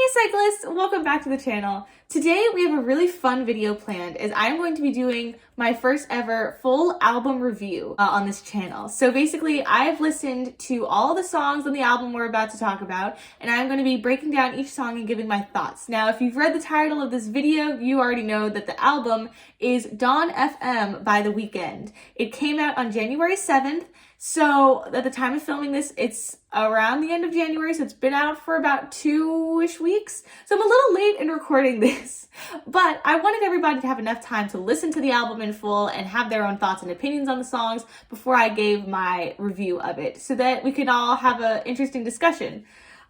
Hey cyclists, welcome back to the channel. Today we have a really fun video planned as I'm going to be doing my first ever full album review on this channel. So basically I've listened to all the songs on the album we're about to talk about, and I'm going to be breaking down each song and giving my thoughts. Now if you've read the title of this video, you already know that the album is Dawn FM by The Weeknd. It came out on January 7th. So at the time of filming this, it's around the end of January, so it's been out for about 2-ish weeks. So I'm a little late in recording this, but I wanted everybody to have enough time to listen to the album in full and have their own thoughts and opinions on the songs before I gave my review of it, so that we could all have an interesting discussion.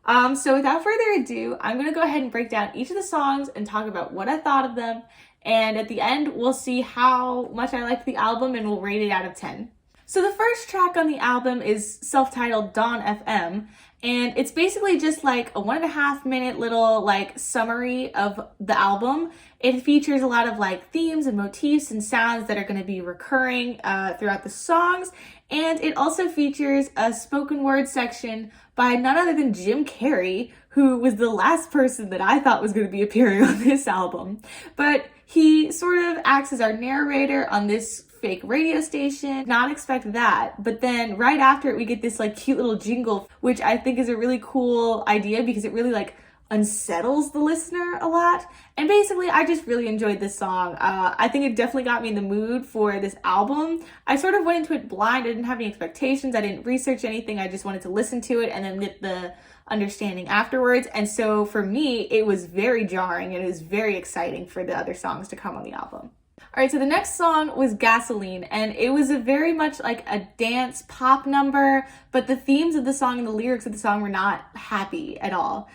So without further ado, I'm going to go ahead and break down each of the songs and talk about what I thought of them. And at the end, we'll see how much I liked the album and we'll rate it out of 10. So the first track on the album is self-titled Dawn FM, and it's basically just like a 1.5 minute little like summary of the album. It features a lot of like themes and motifs and sounds that are going to be recurring throughout the songs, and it also features a spoken word section by none other than Jim Carrey, who was the last person that I thought was going to be appearing on this album. But he sort of acts as our narrator on this fake radio station. Not expect that, but then right after it we get this like cute little jingle, which I think is a really cool idea because it really like unsettles the listener a lot. And basically I just really enjoyed this song. I think it definitely got me in the mood for this album. I sort of went into it blind. I didn't have any expectations. I didn't research anything. I just wanted to listen to it and then get the understanding afterwards. And so for me it was very jarring and it was very exciting for the other songs to come on the album. All right, so the next song was Gasoline, and it was a very much like a dance pop number, but the themes of the song and the lyrics of the song were not happy at all,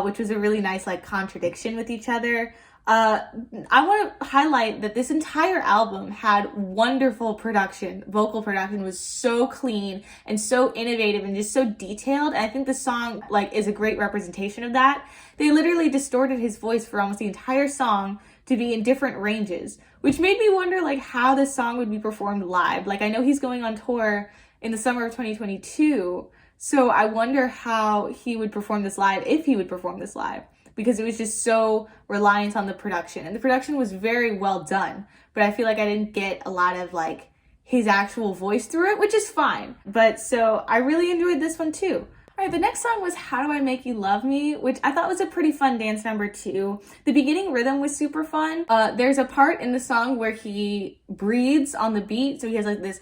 which was a really nice like contradiction with each other. I want to highlight that this entire album had wonderful production. Vocal production was so clean and so innovative and just so detailed. And I think the song like is a great representation of that. They literally distorted his voice for almost the entire song to be in different ranges, which made me wonder like how this song would be performed live. Like I know he's going on tour in the summer of 2022, so I wonder how he would perform this live, if he would perform this live, because it was just so reliant on the production. And the production was very well done, but I feel like I didn't get a lot of like his actual voice through it, which is fine. But so I really enjoyed this one too. All right, the next song was How Do I Make You Love Me, which I thought was a pretty fun dance number too. The beginning rhythm was super fun. There's a part in the song where he breathes on the beat, so he has like this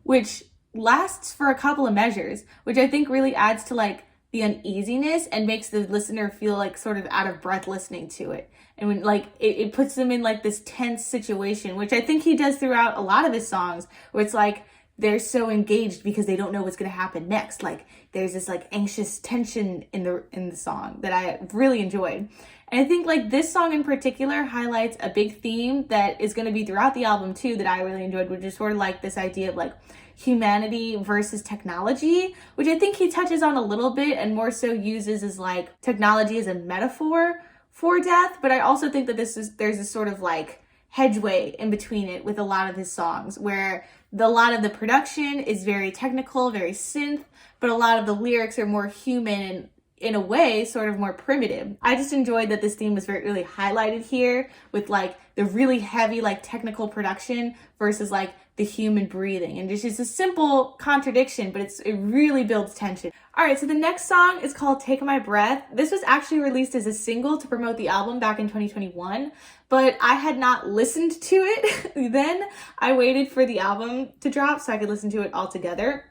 which lasts for a couple of measures, which I think really adds to like the uneasiness and makes the listener feel like sort of out of breath listening to it. And when like it puts them in like this tense situation, which I think he does throughout a lot of his songs, where it's like they're so engaged because they don't know what's going to happen next. Like there's this like anxious tension in the song that I really enjoyed. And I think like this song in particular highlights a big theme that is going to be throughout the album too that I really enjoyed, which is sort of like this idea of like humanity versus technology, which I think he touches on a little bit and more so uses as like technology as a metaphor for death. But I also think that there's this sort of like hedgeway in between it with a lot of his songs where a lot of the production is very technical, very synth, but a lot of the lyrics are more human and in a way sort of more primitive. I just enjoyed that this theme was very really highlighted here with like the really heavy like technical production versus like the human breathing, and just a simple contradiction, but it really builds tension. All right, so the next song is called Take My Breath. This was actually released as a single to promote the album back in 2021, but I had not listened to it then. I waited for the album to drop so I could listen to it all together.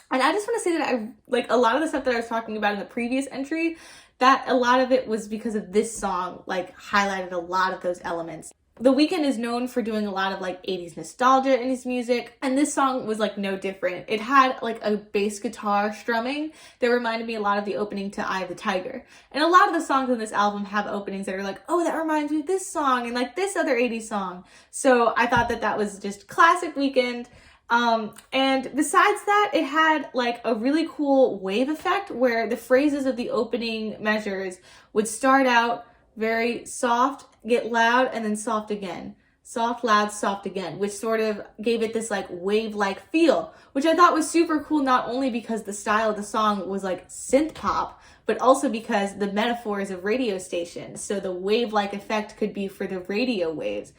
And I just want to say that I like a lot of the stuff that I was talking about in the previous entry, that a lot of it was because of this song, like highlighted a lot of those elements. The Weeknd is known for doing a lot of like 80s nostalgia in his music, and this song was like no different. It had like a bass guitar strumming that reminded me a lot of the opening to Eye of the Tiger. And a lot of the songs on this album have openings that are like, oh, that reminds me of this song and like this other 80s song. So I thought that that was just classic Weeknd. And besides that, it had like a really cool wave effect where the phrases of the opening measures would start out very soft, get loud, and then soft again. Soft, loud, soft again, which sort of gave it this like wave-like feel, which I thought was super cool, not only because the style of the song was like synth pop, but also because the metaphor is a radio station. So the wave-like effect could be for the radio waves.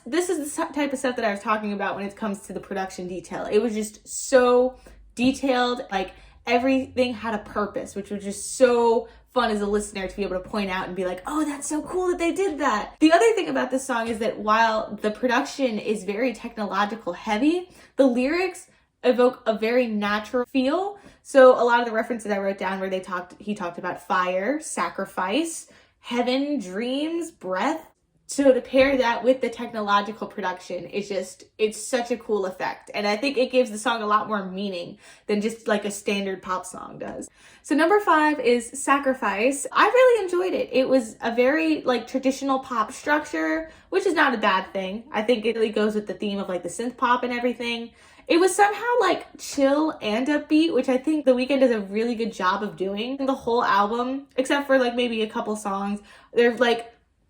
This is the type of stuff that I was talking about when it comes to the production detail. It was just so detailed, like everything had a purpose, which was just so fun as a listener to be able to point out and be like, oh, that's so cool that they did that. The other thing about this song is that while the production is very technological heavy, the lyrics evoke a very natural feel. So a lot of the references I wrote down where he talked about fire, sacrifice, heaven, dreams, breath. So to pair that with the technological production it's such a cool effect. And I think it gives the song a lot more meaning than just like a standard pop song does. So number 5 is Sacrifice. I really enjoyed it. It was a very like traditional pop structure, which is not a bad thing. I think it really goes with the theme of like the synth pop and everything. It was somehow like chill and upbeat, which I think The Weeknd does a really good job of doing. The whole album, except for like maybe a couple songs, they're like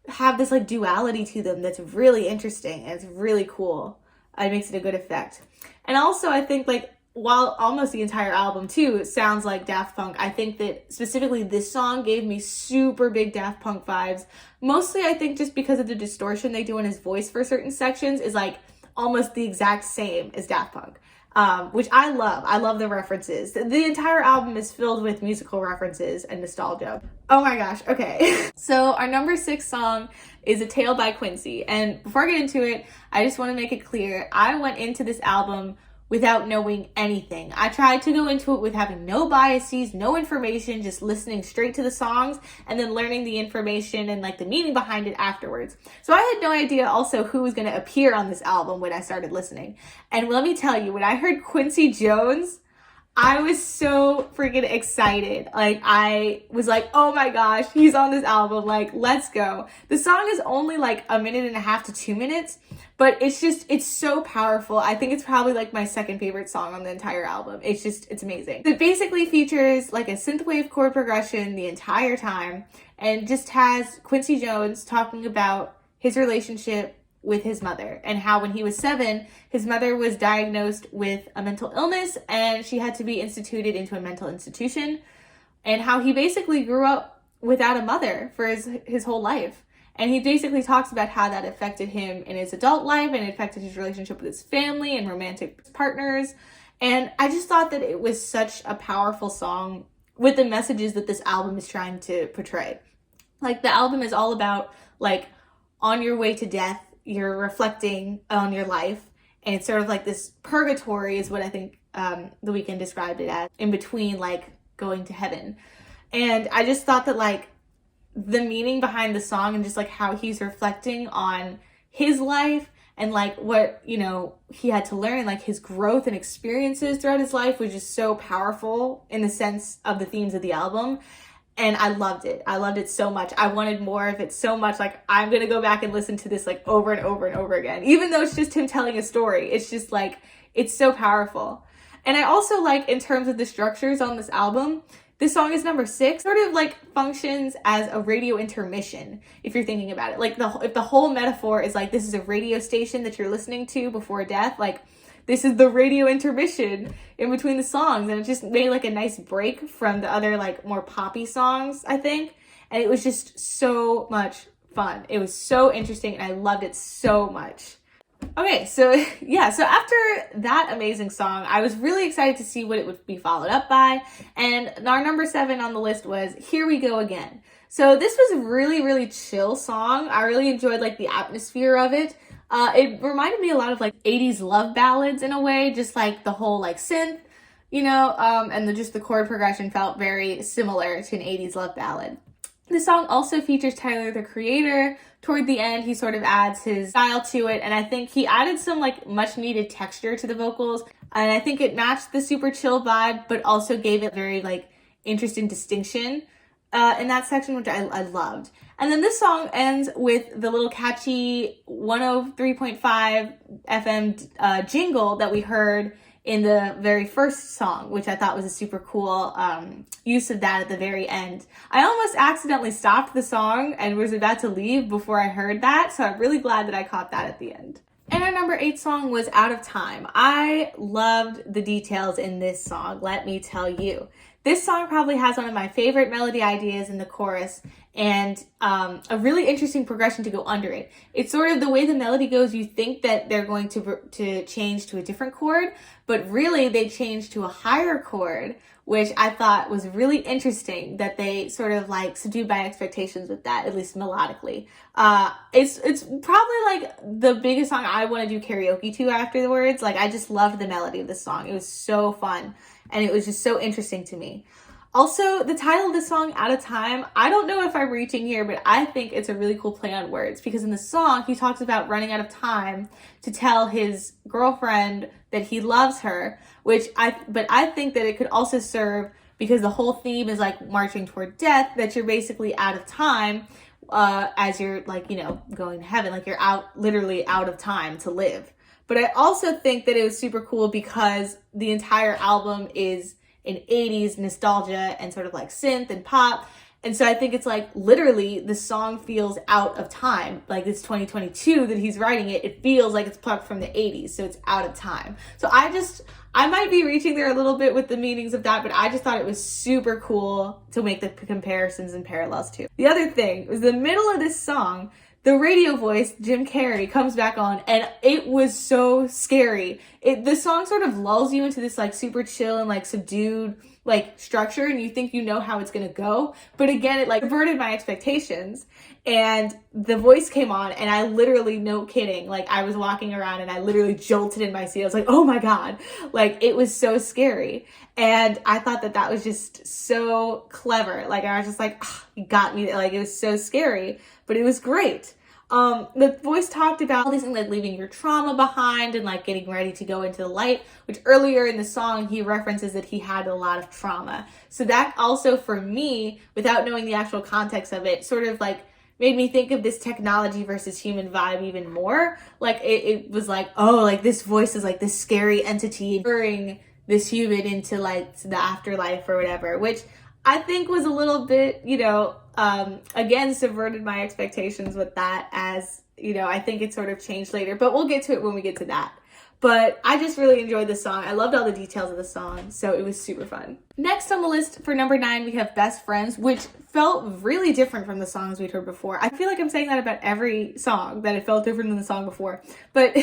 have this like duality to them that's really interesting and it's really cool. It makes it a good effect. And also I think like while almost the entire album too sounds like Daft Punk, I think that specifically this song gave me super big Daft Punk vibes. Mostly I think just because of the distortion they do in his voice for certain sections is like almost the exact same as Daft Punk. Which I love. I love the references. The entire album is filled with musical references and nostalgia. Oh my gosh, okay. So our number 6 song is A Tale by Quincy. And before I get into it, I just want to make it clear, I went into this album without knowing anything. I tried to go into it with having no biases, no information, just listening straight to the songs and then learning the information and like the meaning behind it afterwards. So I had no idea also who was going to appear on this album when I started listening. And let me tell you, when I heard Quincy Jones, I was so freaking excited. Like I was like, oh my gosh, he's on this album. Like, let's go. The song is only like 1.5 to 2 minutes, but it's so powerful. I think it's probably like my second favorite song on the entire album. It's amazing. It basically features like a synthwave chord progression the entire time and just has Quincy Jones talking about his relationship with his mother and how when he was 7, his mother was diagnosed with a mental illness and she had to be instituted into a mental institution, and how he basically grew up without a mother for his whole life. And he basically talks about how that affected him in his adult life and it affected his relationship with his family and romantic partners. And I just thought that it was such a powerful song with the messages that this album is trying to portray. Like the album is all about like on your way to death, you're reflecting on your life, and it's sort of like this purgatory is what I think The Weeknd described it as, in between like going to heaven. And I just thought that like the meaning behind the song and just like how he's reflecting on his life and like what, you know, he had to learn, like his growth and experiences throughout his life was just so powerful in the sense of the themes of the album. And I loved it. I loved it so much. I wanted more of it so much. Like, I'm going to go back and listen to this like over and over and over again. Even though it's just him telling a story, it's just like, it's so powerful. And I also like, in terms of the structures on this album, this song is number 6, sort of like functions as a radio intermission, if you're thinking about it. Like if the whole metaphor is like, this is a radio station that you're listening to before death, like this is the radio intermission in between the songs. And it just made like a nice break from the other like more poppy songs, I think. And it was just so much fun. It was so interesting and I loved it so much. Okay, so yeah, so after that amazing song, I was really excited to see what it would be followed up by. And our number 7 on the list was Here We Go Again. So this was a really, really chill song. I really enjoyed like the atmosphere of it. It reminded me a lot of like 80s love ballads in a way, just like the whole like synth, you know, and just the chord progression felt very similar to an 80s love ballad. The song also features Tyler, the Creator. Toward the end, he sort of adds his style to it, and I think he added some like much needed texture to the vocals, and I think it matched the super chill vibe, but also gave it very like interesting distinction in that section, which I loved. And then this song ends with the little catchy 103.5 FM jingle that we heard in the very first song, which I thought was a super cool use of that at the very end. I almost accidentally stopped the song and was about to leave before I heard that, so I'm really glad that I caught that at the end. And our number 8 song was Out of Time. I loved the details in this song, let me tell you. This song probably has one of my favorite melody ideas in the chorus, and a really interesting progression to go under it. It's sort of the way the melody goes, you think that they're going to change to a different chord, but really they change to a higher chord, which I thought was really interesting that they sort of like subdued my expectations with that, at least melodically. It's probably like the biggest song I want to do karaoke to afterwards. Like, I just loved the melody of this song. It was so fun, and it was just so interesting to me. Also, the title of the song, Out of Time, I don't know if I'm reaching here, but I think it's a really cool play on words, because in the song, he talks about running out of time to tell his girlfriend that he loves her, but I think that it could also serve, because the whole theme is like marching toward death, that you're basically out of time as you're like, you know, going to heaven, like you're literally out of time to live. But I also think that it was super cool because the entire album is in 80s nostalgia and sort of like synth and pop. And so I think it's like literally the song feels out of time. Like, it's 2022 that he's writing it. It feels like it's plucked from the 80s. So it's out of time. So I might be reaching there a little bit with the meanings of that, but I just thought it was super cool to make the comparisons and parallels too. The other thing was the middle of this song, the radio voice, Jim Carrey, comes back on, and it was so scary. The song sort of lulls you into this like super chill and like subdued like structure, and you think you know how it's gonna go. But again, it like subverted my expectations, and the voice came on, and I literally, no kidding, like I was walking around and I literally jolted in my seat. I was like, oh my God, like it was so scary. And I thought that was just so clever. Like, I was just like, oh, you got me. Like, it was so scary, but it was great. The voice talked about all these things like leaving your trauma behind and like getting ready to go into the light, which earlier in the song he references that he had a lot of trauma. So that also, for me, without knowing the actual context of it, sort of like made me think of this technology versus human vibe even more. Like, it was like, oh, like this voice is like this scary entity luring this human into like the afterlife or whatever, which I think was a little bit, you know, again, subverted my expectations with that, as, you know, I think it sort of changed later, but we'll get to it when we get to that. But I just really enjoyed this song. I loved all the details of the song, so it was super fun. Next on the list for number 9, we have Best Friends, which felt really different from the songs we'd heard before. I feel like I'm saying that about every song, that it felt different than the song before. But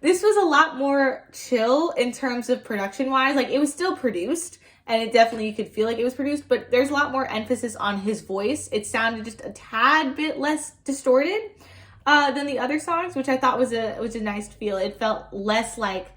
this was a lot more chill in terms of production-wise. Like, it was still produced, and it definitely, you could feel like it was produced, but there's a lot more emphasis on his voice. It sounded just a tad bit less distorted than the other songs, which I thought was a nice feel. It felt less like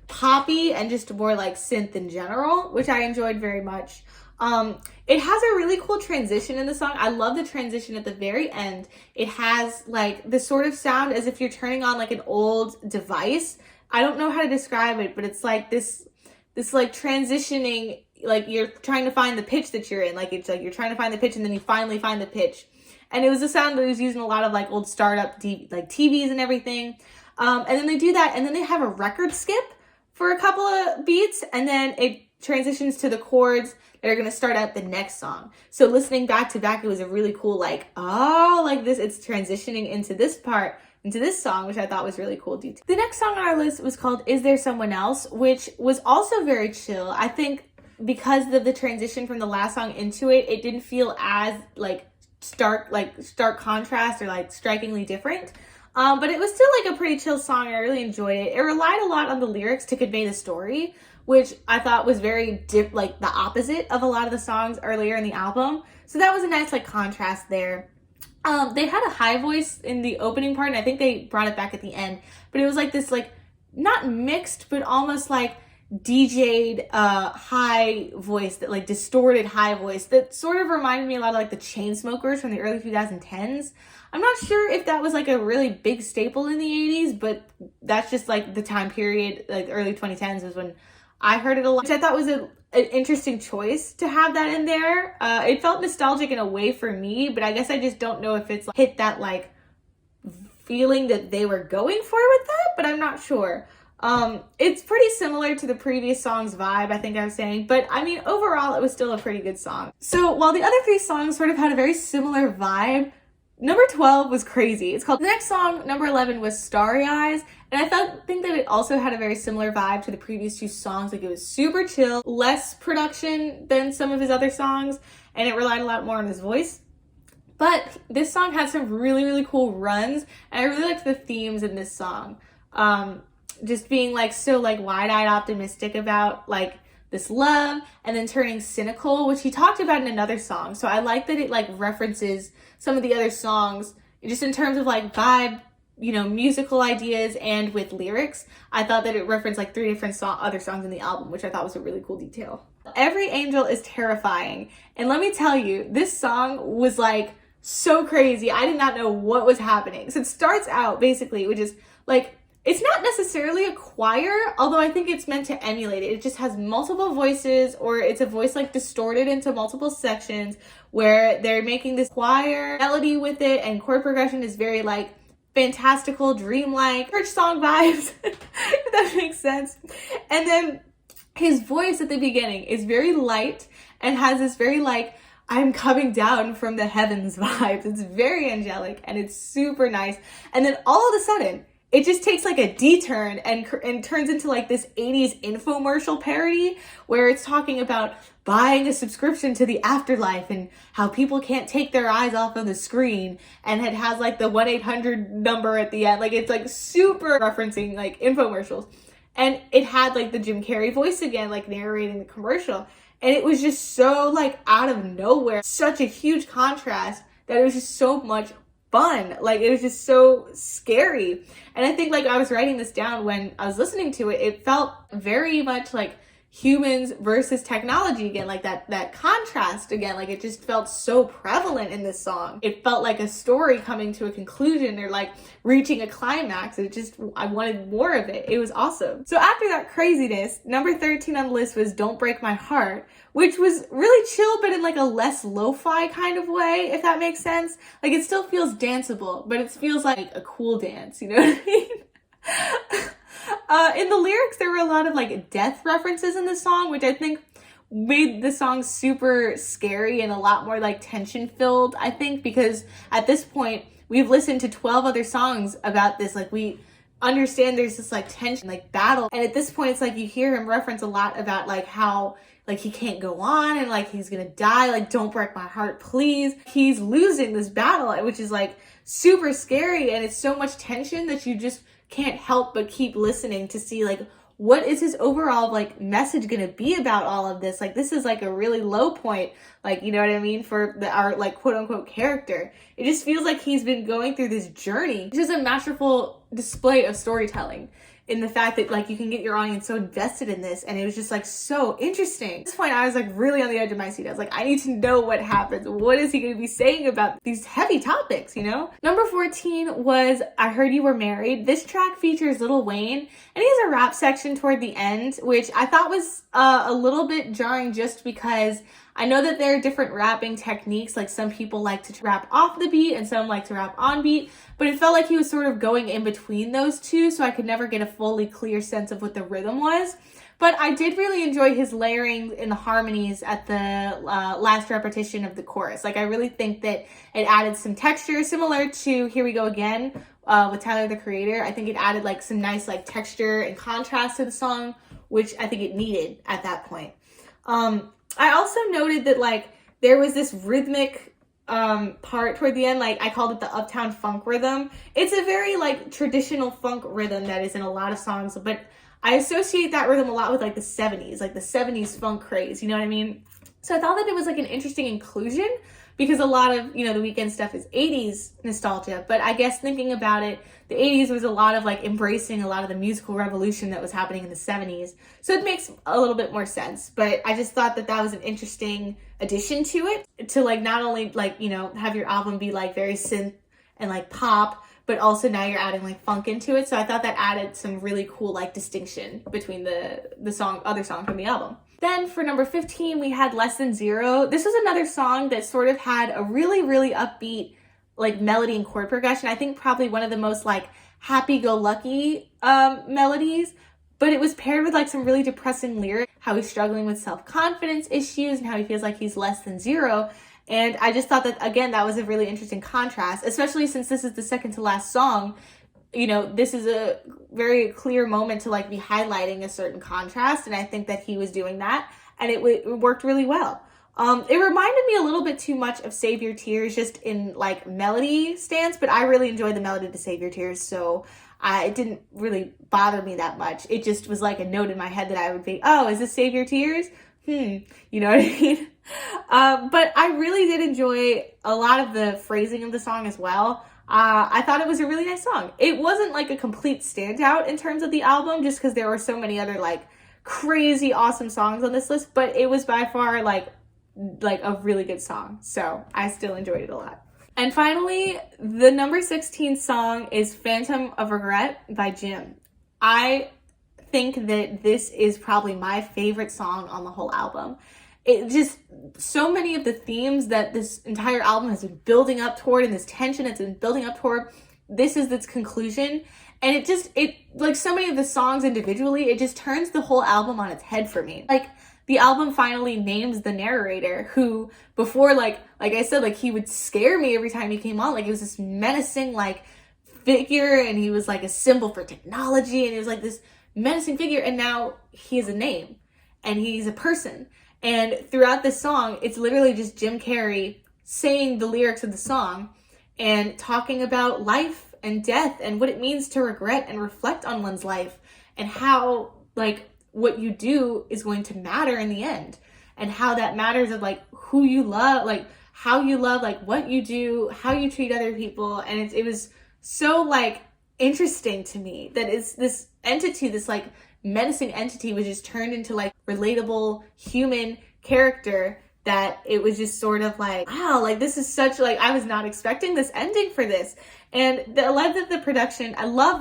poppy and just more like synth in general, which I enjoyed very much. It has a really cool transition in the song. I love the transition at the very end. It has like this sort of sound as if you're turning on like an old device. I don't know how to describe it, but it's like this like transitioning, like you're trying to find the pitch that you're in. Like, it's like you're trying to find the pitch and then you finally find the pitch. And it was a sound that was used in a lot of like old startup like TVs and everything. And then they do that, and then they have a record skip for a couple of beats, and then it transitions to the chords that are going to start out the next song. So listening back to back, it was a really cool, like, oh, like this, it's transitioning into this part, into this song, which I thought was really cool detail. The next song on our list was called Is There Someone Else, which was also very chill. I think because of the transition from the last song into it, it didn't feel as like stark contrast or like strikingly different. But it was still like a pretty chill song. I really enjoyed it. It relied a lot on the lyrics to convey the story, which I thought was very like the opposite of a lot of the songs earlier in the album. So that was a nice like contrast there. They had a high voice in the opening part, and I think they brought it back at the end, but it was like this, like, not mixed, but almost like DJ'd high voice, that like distorted high voice that sort of reminded me a lot of like the Chainsmokers from the early 2010s. I'm not sure if that was like a really big staple in the 80s, but that's just like the time period, like early 2010s was when I heard it a lot, which I thought was an interesting choice to have that in there. It felt nostalgic in a way for me, but I guess I just don't know if it's like, hit that like feeling that they were going for with that, but I'm not sure. It's pretty similar to the previous song's vibe, I think I was saying, but I mean, overall, it was still a pretty good song. So while the other 3 songs sort of had a very similar vibe, Number 12 was crazy. It's called, the next song, number 11, was Starry Eyes. And I think that it also had a very similar vibe to the previous two songs. Like, it was super chill, less production than some of his other songs, and it relied a lot more on his voice. But this song had some really, really cool runs, and I really liked the themes in this song. Just being like so like wide-eyed optimistic about like this love, and then turning cynical, which he talked about in another song. So I like that it like references some of the other songs just in terms of like vibe, you know, musical ideas, and with lyrics. I thought that it referenced like 3 different other songs in the album, which I thought was a really cool detail. Every Angel is terrifying. And let me tell you, this song was like so crazy. I did not know what was happening. So it starts out basically, which is like, it's not necessarily a choir, although I think it's meant to emulate it. It just has multiple voices, or it's a voice like distorted into multiple sections where they're making this choir melody with it, and chord progression is very like fantastical, dreamlike, church song vibes, if that makes sense. And then his voice at the beginning is very light and has this very like, I'm coming down from the heavens vibes. It's very angelic and it's super nice. And then all of a sudden, it just takes like a D-turn and turns into like this 80s infomercial parody where it's talking about buying a subscription to the afterlife and how people can't take their eyes off of the screen, and it has like the 1-800 number at the end. Like, it's like super referencing like infomercials. And it had like the Jim Carrey voice again, like narrating the commercial. And it was just so like out of nowhere, such a huge contrast that it was just so much fun. Like, it was just so scary. And I think like I was writing this down when I was listening to it, it felt very much like humans versus technology again, like that contrast again. Like, it just felt so prevalent in this song. It felt like a story coming to a conclusion, or like reaching a climax. I wanted more of it. It was awesome. So after that craziness, number 13 on the list was Don't Break My Heart, which was really chill, but in like a less lo-fi kind of way, if that makes sense. Like, it still feels danceable, but it feels like a cool dance, you know what I mean? In the lyrics, there were a lot of like death references in the song, which I think made the song super scary and a lot more like tension filled, I think, because at this point we've listened to 12 other songs about this. Like, we understand there's this like tension, like battle. And at this point, it's like you hear him reference a lot about like how like he can't go on and like he's gonna die. Like, don't break my heart, please. He's losing this battle, which is like super scary. And it's so much tension that you just can't help but keep listening to see like, what is his overall like message gonna be about all of this? Like, this is like a really low point, like, you know what I mean, for our like quote unquote character. It just feels like he's been going through this journey. It's just a masterful display of storytelling in the fact that like you can get your audience so invested in this, and it was just like so interesting. At this point, I was like really on the edge of my seat. I was like, I need to know what happens. What is he going to be saying about these heavy topics, you know? Number 14 was I Heard You Were Married. This track features Lil Wayne, and he has a rap section toward the end, which I thought was a little bit jarring, just because I know that there are different rapping techniques. Like, some people like to rap off the beat and some like to rap on beat, but it felt like he was sort of going in between those two, so I could never get a fully clear sense of what the rhythm was. But I did really enjoy his layering in the harmonies at the last repetition of the chorus. Like, I really think that it added some texture, similar to Here We Go Again with Tyler, the Creator. I think it added like some nice like texture and contrast to the song, which I think it needed at that point. I also noted that like there was this rhythmic part toward the end. Like, I called it the Uptown Funk rhythm. It's a very like traditional funk rhythm that is in a lot of songs, but I associate that rhythm a lot with like the 70s, like the 70s funk craze, you know what I mean? So I thought that it was like an interesting inclusion, because a lot of, you know, the Weeknd stuff is 80s nostalgia, but I guess thinking about it, the 80s was a lot of like embracing a lot of the musical revolution that was happening in the 70s. So it makes a little bit more sense, but I just thought that that was an interesting addition to it, to like not only like, you know, have your album be like very synth and like pop, but also now you're adding like funk into it. So I thought that added some really cool like distinction between the song, other song from the album. Then for number 15, we had Less Than Zero. This was another song that sort of had a really, really upbeat like melody and chord progression. I think probably one of the most like happy-go-lucky melodies, but it was paired with like some really depressing lyrics, how he's struggling with self-confidence issues and how he feels like he's less than zero. And I just thought that, again, that was a really interesting contrast, especially since this is the second to last song. You know, this is a very clear moment to like be highlighting a certain contrast, and I think that he was doing that, and it worked really well. It reminded me a little bit too much of Save Your Tears, just in like melody stance, but I really enjoyed the melody to Save Your Tears, so it didn't really bother me that much. It just was like a note in my head that I would think, oh, is this Save Your Tears? You know what I mean? But I really did enjoy a lot of the phrasing of the song as well. I thought it was a really nice song. It wasn't like a complete standout in terms of the album, just because there were so many other like crazy awesome songs on this list, but it was by far like a really good song. So I still enjoyed it a lot. And finally, the number 16 song is Phantom of Regret by Jim. I think that this is probably my favorite song on the whole album. It just, so many of the themes that this entire album has been building up toward, and this tension it's been building up toward, this is its conclusion. And it like so many of the songs individually, it just turns the whole album on its head for me. Like, the album finally names the narrator, who before, like I said, like he would scare me every time he came on. Like, he was this menacing like figure, and he was like a symbol for technology, and he was like this menacing figure, and now he has a name and he's a person. And throughout this song, it's literally just Jim Carrey saying the lyrics of the song and talking about life and death and what it means to regret and reflect on one's life, and how like what you do is going to matter in the end, and how that matters of like who you love, like how you love, like what you do, how you treat other people. And it was so like interesting to me that it's this entity, this like menacing entity, was just turned into like relatable human character, that it was just sort of like, wow, like this is such like, I was not expecting this ending for this. And I love that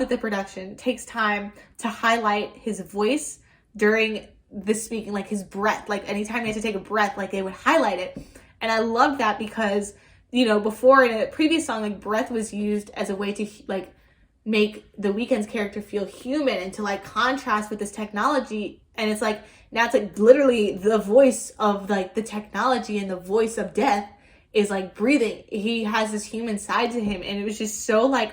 the production takes time to highlight his voice during the speaking, like his breath, like anytime he had to take a breath, like they would highlight it. And I love that because, you know, before in a previous song, like breath was used as a way to like make the Weeknd's character feel human and to like contrast with this technology. And it's like, now it's like literally the voice of like the technology, and the voice of death is like breathing. He has this human side to him, and it was just so like,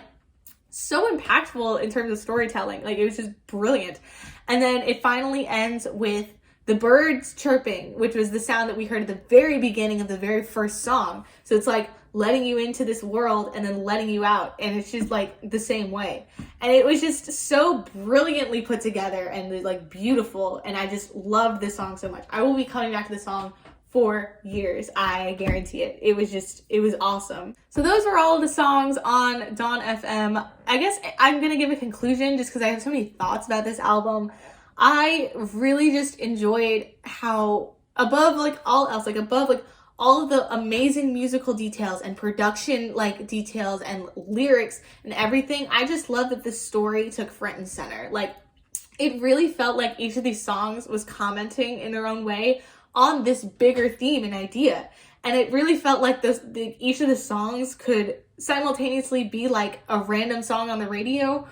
so impactful in terms of storytelling. Like, it was just brilliant. And then it finally ends with the birds chirping, which was the sound that we heard at the very beginning of the very first song. So it's like letting you into this world and then letting you out, and it's just like the same way. And it was just so brilliantly put together and like beautiful, and I just loved this song so much. I will be coming back to the song for years, I guarantee it. It was awesome. So those were all of the songs on Dawn FM. I guess I'm gonna give a conclusion just because I have so many thoughts about this album. I really just enjoyed how above like all else, like above like all of the amazing musical details and production like details and lyrics and everything, I just love that the story took front and center. Like, it really felt like each of these songs was commenting in their own way on this bigger theme and idea. And it really felt like each of the songs could simultaneously be like a random song on the radio,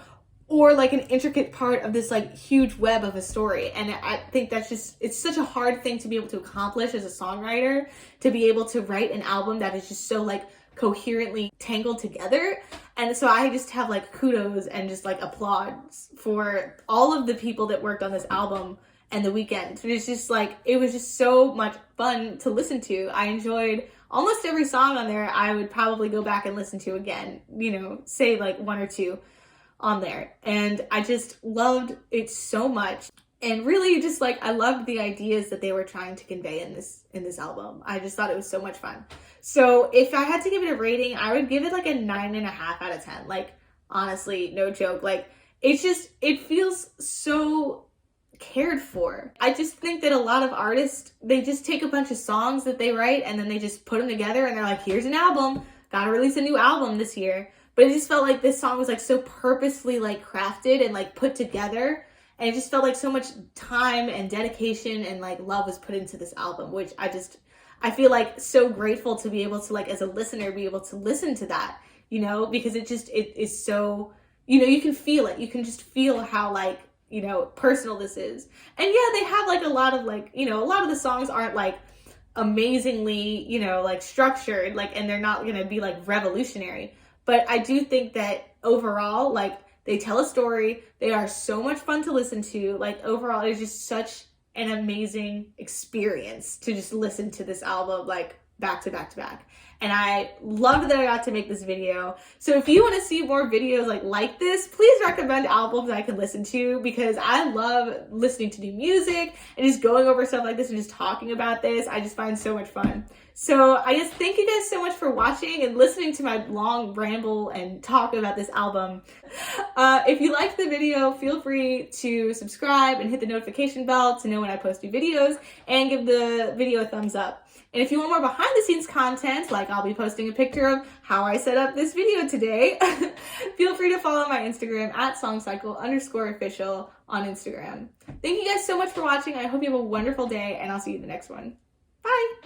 or like an intricate part of this like huge web of a story. And I think that's just, it's such a hard thing to be able to accomplish as a songwriter, to be able to write an album that is just so like coherently tangled together. And so I just have like kudos and just like applause for all of the people that worked on this album and The Weeknd. It was just like, it was just so much fun to listen to. I enjoyed almost every song on there. I would probably go back and listen to again, you know, say like one or two on there. And I just loved it so much. And really just like, I loved the ideas that they were trying to convey in this album. I just thought it was so much fun. So if I had to give it a rating, I would give it like a 9.5 out of 10. Like, honestly, no joke. Like, it's just, it feels so cared for. I just think that a lot of artists, they just take a bunch of songs that they write and then they just put them together and they're like, here's an album, gotta release a new album this year. But it just felt like this song was like so purposefully like crafted and like put together, and it just felt like so much time and dedication and like love was put into this album, which I feel like so grateful to be able to, like, as a listener, be able to listen to that, you know, because it is so, you know, you can feel it. You can just feel how, like, you know, personal this is. And yeah, they have like a lot of like, you know, a lot of the songs aren't like amazingly, you know, like structured, like, and they're not gonna be like revolutionary. But I do think that overall, like, they tell a story. They are so much fun to listen to. Like, overall, it's just such an amazing experience to just listen to this album, like, back to back to back. And I love that I got to make this video. So if you want to see more videos like this, please recommend albums I can listen to, because I love listening to new music and just going over stuff like this and just talking about this. I just find so much fun. So I just thank you guys so much for watching and listening to my long ramble and talk about this album. If you liked the video, feel free to subscribe and hit the notification bell to know when I post new videos, and give the video a thumbs up. And if you want more behind the scenes content, like I'll be posting a picture of how I set up this video today, feel free to follow my Instagram at songcycle_official on Instagram. Thank you guys so much for watching. I hope you have a wonderful day, and I'll see you in the next one. Bye!